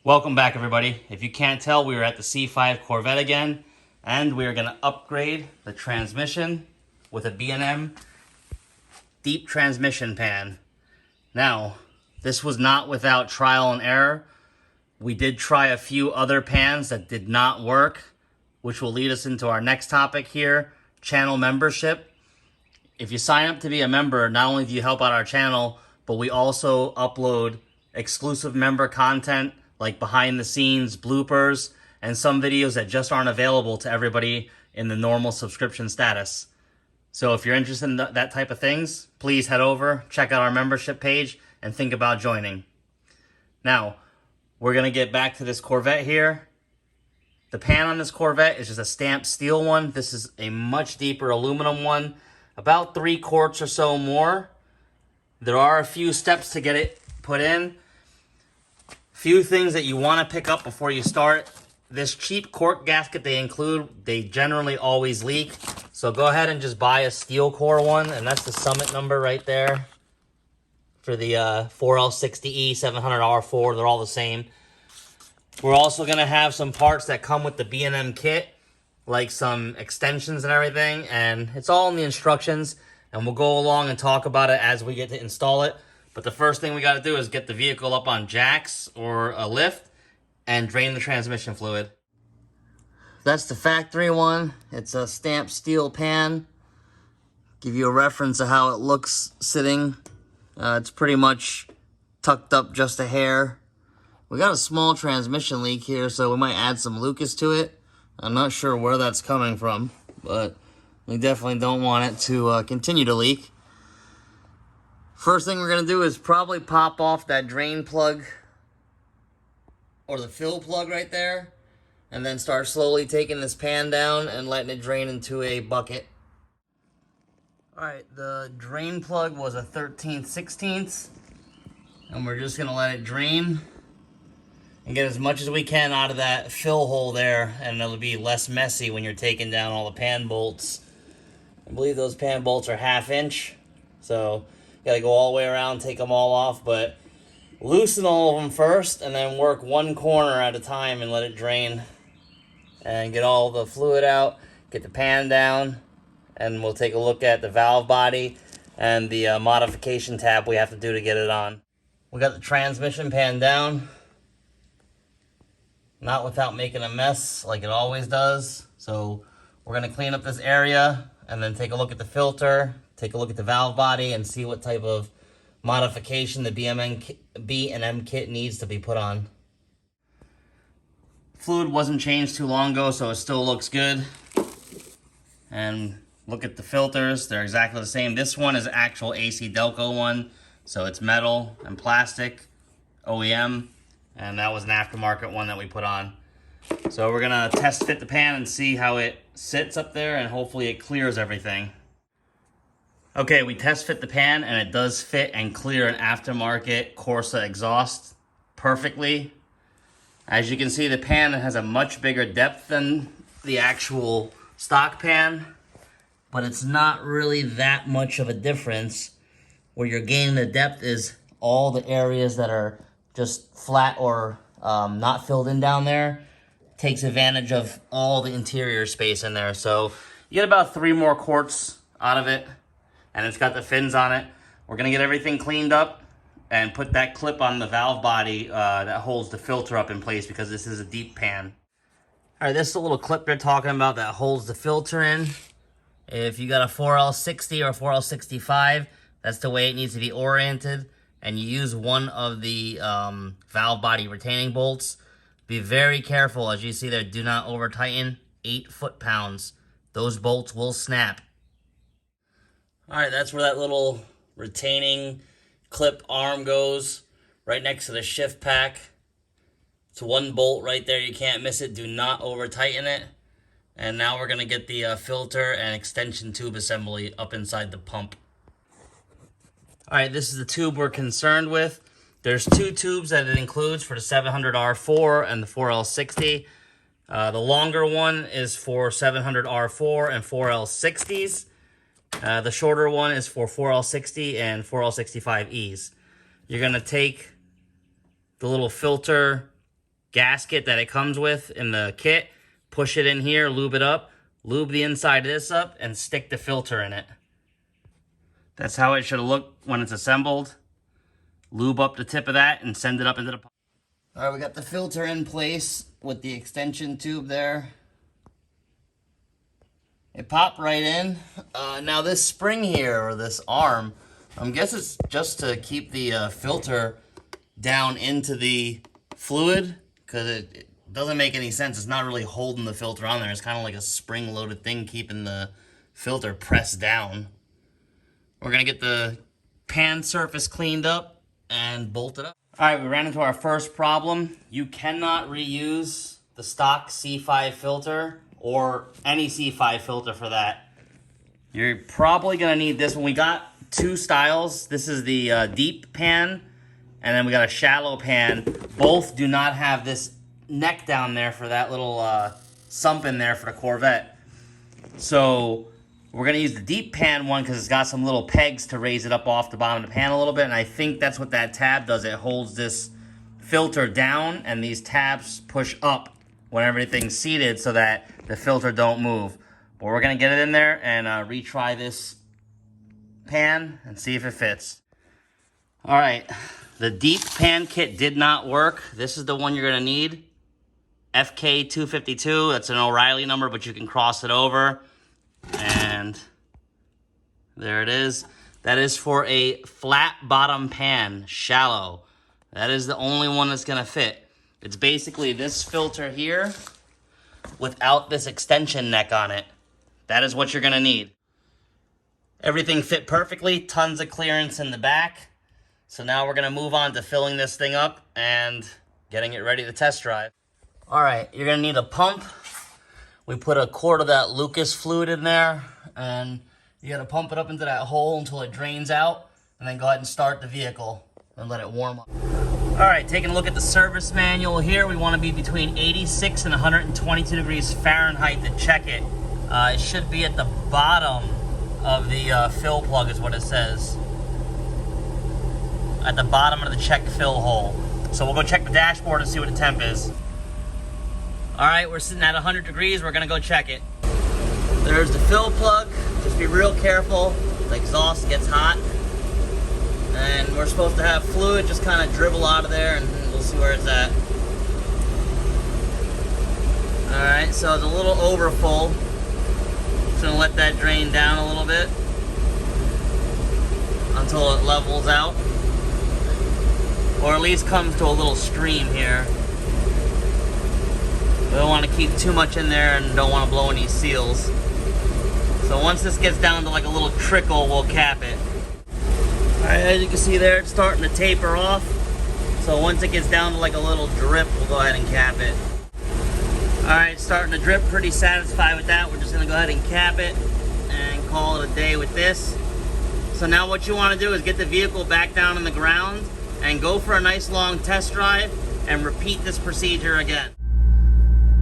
Welcome back, everybody. If you can't tell, we are at the C5 Corvette again, and we are going to upgrade the transmission with a B&M deep transmission pan. Now, this was not without trial and error. We did try a few other pans that did not work, which will lead us into our next topic here, channel membership. If you sign up to be a member, not only do you help out our channel, but we also upload exclusive member content like behind the scenes bloopers and some videos that just aren't available to everybody in the normal subscription status. So if you're interested in that type of things, please head over, check out our membership page, and think about joining. Now, we're going to get back to this Corvette here. The pan on this Corvette is just a stamped steel one. This is a much deeper aluminum one, about 3 quarts or so more. There are a few steps to get it put in. Few things that you want to pick up before you start. This cheap cork gasket they include, they generally always leak. So go ahead and just buy a steel core one, and that's the Summit number right there for the 4L60E 700R4. They're all the same. We're also going to have some parts that come with the B&M kit, like some extensions and everything, and it's all in the instructions, and we'll go along and talk about it as we get to install it. But the first thing we got to do is get the vehicle up on jacks or a lift and drain the transmission fluid. That's the factory one. It's a stamped steel pan. Give you a reference of how it looks sitting. It's pretty much tucked up just a hair. We got a small transmission leak here, so we might add some Lucas to it. I'm not sure where that's coming from, but we definitely don't want it to continue to leak. First thing we're going to do is probably pop off that drain plug or the fill plug right there, and then start slowly taking this pan down and letting it drain into a bucket. Alright, the drain plug was a 13/16, and we're just going to let it drain and get as much as we can out of that fill hole there, and it'll be less messy when you're taking down all the pan bolts. I believe those pan bolts are 1/2 inch, so you gotta go all the way around, take them all off, but loosen all of them first, and then work one corner at a time and let it drain. And get all the fluid out, get the pan down, and we'll take a look at the valve body and the modification tab we have to do to get it on. We got the transmission pan down, not without making a mess like it always does. So we're gonna clean up this area and then take a look at the filter, take a look at the valve body, and see what type of modification the B&M kit needs to be put on. Fluid wasn't changed too long ago, so it still looks good. And look at the filters, they're exactly the same. This one is actual AC Delco one, so it's metal and plastic, OEM, and that was an aftermarket one that we put on. So we're gonna test fit the pan and see how it sits up there, and hopefully it clears everything. Okay, we test fit the pan, and it does fit and clear an aftermarket Corsa exhaust perfectly. As you can see, the pan has a much bigger depth than the actual stock pan, but it's not really that much of a difference. Where you're gaining the depth is all the areas that are just flat or not filled in down there. Takes advantage of all the interior space in there. So you get about 3 more quarts out of it. And it's got the fins on it. We're gonna get everything cleaned up and put that clip on the valve body that holds the filter up in place, because this is a deep pan. All right, this is a little clip they're talking about that holds the filter in. If you got a 4L60 or 4L65, that's the way it needs to be oriented. And you use one of the valve body retaining bolts. Be very careful, as you see there, do not over tighten, 8 foot-pounds. Those bolts will snap. All right, that's where that little retaining clip arm goes, right next to the shift pack. It's 1 bolt right there, you can't miss it, do not over tighten it. And now we're gonna get the filter and extension tube assembly up inside the pump. All right, this is the tube we're concerned with. There's 2 tubes that it includes for the 700R4 and the 4L60. The longer one is for 700R4 and 4L60s. The shorter one is for 4L60 and 4L65Es. You're going to take the little filter gasket that it comes with in the kit, push it in here, lube it up, lube the inside of this up, and stick the filter in it. That's how it should look when it's assembled. Lube up the tip of that and send it up into the pump. All right, we got the filter in place with the extension tube there. It popped right in. Now this spring here, or this arm, I guess it's just to keep the filter down into the fluid, because it doesn't make any sense. It's not really holding the filter on there. It's kind of like a spring-loaded thing keeping the filter pressed down. We're going to get the pan surface cleaned up and bolted up. All right, we ran into our first problem. You cannot reuse the stock C5 filter, or any C5 filter for that. You're probably going to need this one. We got two styles. This is the deep pan, and then we got a shallow pan. Both do not have this neck down there for that little sump in there for the Corvette. So we're going to use the deep pan one because it's got some little pegs to raise it up off the bottom of the pan a little bit, and I think that's what that tab does. It holds this filter down, and these tabs push up when everything's seated so that the filter don't move. But we're going to get it in there and retry this pan and see if it fits. All right, the deep pan kit did not work. This is the one you're going to need. FK252, that's an O'Reilly number, but you can cross it over. And there it is. That is for a flat bottom pan, shallow. That is the only one that's going to fit. It's basically this filter here without this extension neck on it. That is what you're going to need. Everything fit perfectly, tons of clearance in the back. So now we're going to move on to filling this thing up and getting it ready to test drive. All right, you're going to need a pump. We put a quart of that Lucas fluid in there, and you got to pump it up into that hole until it drains out, and then go ahead and start the vehicle and let it warm up. All right, taking a look at the service manual here, we want to be between 86 and 122 degrees Fahrenheit to check it. It should be at the bottom of the fill plug is what it says. At the bottom of the check fill hole. So we'll go check the dashboard and see what the temp is. All right, we're sitting at 100 degrees. We're gonna go check it. There's the fill plug. Just be real careful. The exhaust gets hot. And we're supposed to have fluid just kind of dribble out of there, and we'll see where it's at. All right, so it's a little over full. Just gonna let that drain down a little bit until it levels out, or at least comes to a little stream here. We don't want to keep too much in there and don't want to blow any seals. So once this gets down to like a little trickle, we'll cap it. Alright, as you can see there, it's starting to taper off. So once it gets down to like a little drip, we'll go ahead and cap it. Alright, starting to drip, pretty satisfied with that. We're just going to go ahead and cap it and call it a day with this. So now what you want to do is get the vehicle back down on the ground and go for a nice long test drive and repeat this procedure again.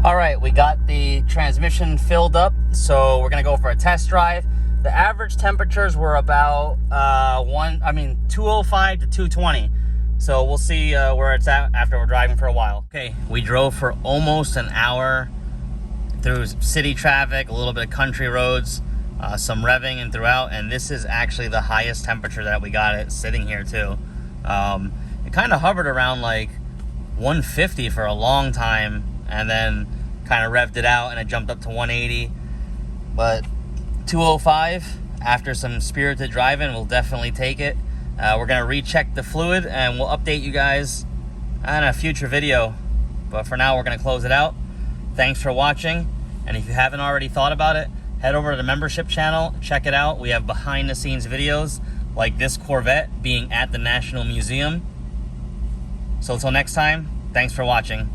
Alright, we got the transmission filled up, so we're going to go for a test drive. The average temperatures were about 205 to 220. So we'll see where it's at after we're driving for a while. Okay, we drove for almost an hour through city traffic, a little bit of country roads, some revving and throughout, and this is actually the highest temperature that we got it sitting here too. It kind of hovered around like 150 for a long time, and then kind of revved it out and it jumped up to 180. But 205 after some spirited driving, we'll definitely take it. We're gonna recheck the fluid and we'll update you guys on a future video. But for now, we're gonna close it out. Thanks for watching. And if you haven't already thought about it, head over to the membership channel, check it out. We have behind the scenes videos like this Corvette being at the National Museum. So until next time, thanks for watching.